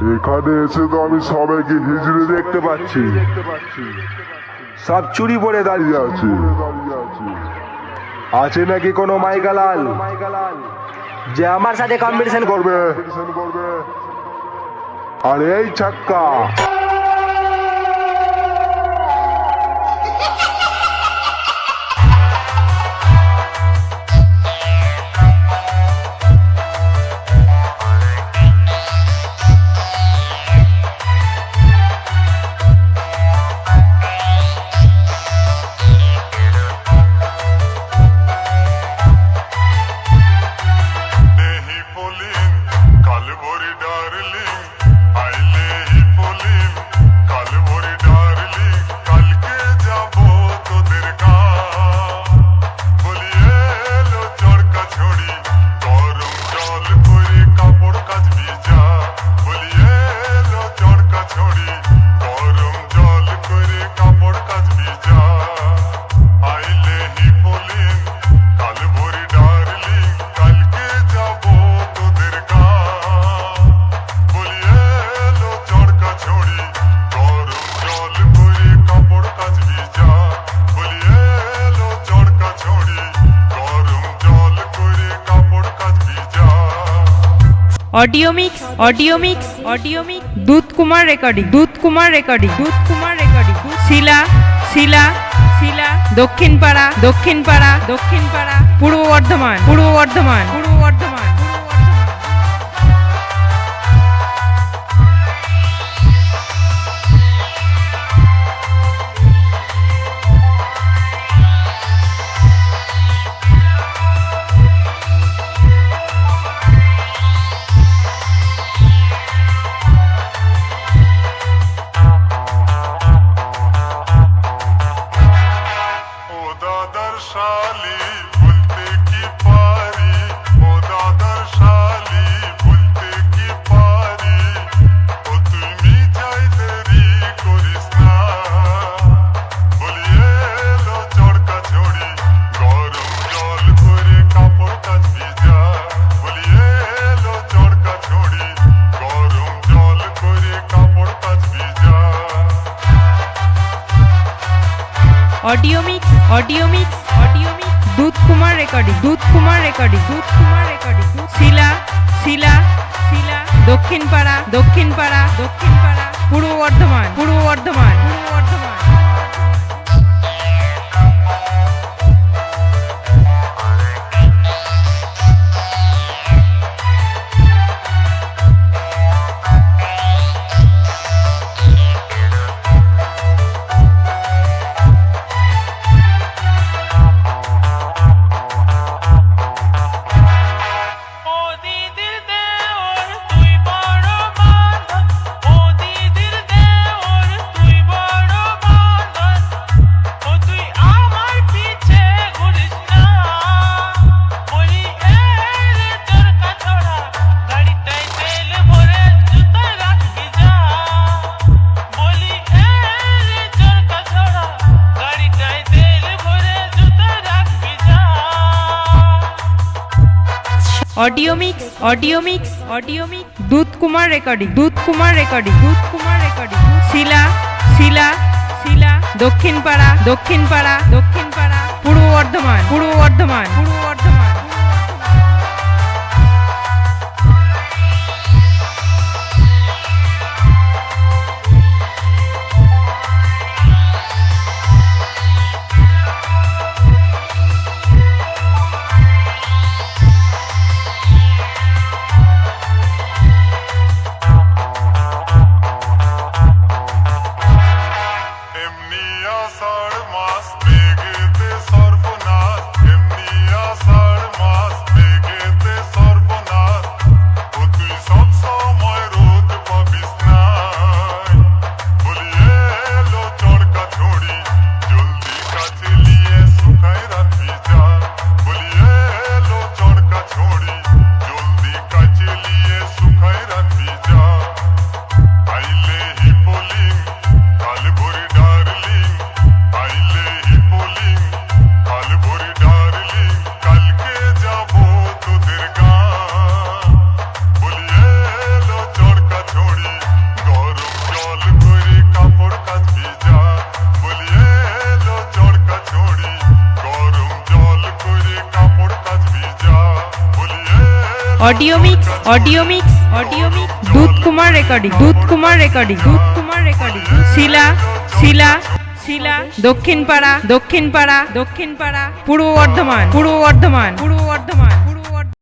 এখানে এসে তো আমি সবাইকে হিজড়ে দেখতে পাচ্ছি, সব চুরি পরে দাঁড়িয়ে আছে। আছে নাকি কোনো মাইকালাল যে আমার সাথে কম্পিটিশন করবে? আর এই ছাক্কা, ऑडियो मिक्स दूध कुमार रेकर्डिंग শিলা দক্ষিণ পাড়া পূর্ব বর্ধমান ऑडियो मिक्स दूध कुमार रेकर्डिंग শিলা দক্ষিণ পাড়া পূর্ব বর্ধমান ऑडियो मिक्स दूध कुमार रेकर्डिंग শিলা দক্ষিণ পাড়া পূর্ব বর্ধমান এমনি আষাঢ় মাস মেঘেতে সর্বনাশ, এমনি আষাঢ় audio mix audio mix audio mix দুধ কুমার রেকর্ডিং দুধ কুমার রেকর্ডিং দুধ কুমার রেকর্ডিং শিলা শিলা শিলা দক্ষিণ পাড়া দক্ষিণ পাড়া দক্ষিণ পাড়া পূর্ব বর্ধমান পূর্ব বর্ধমান পূর্ব বর্ধমান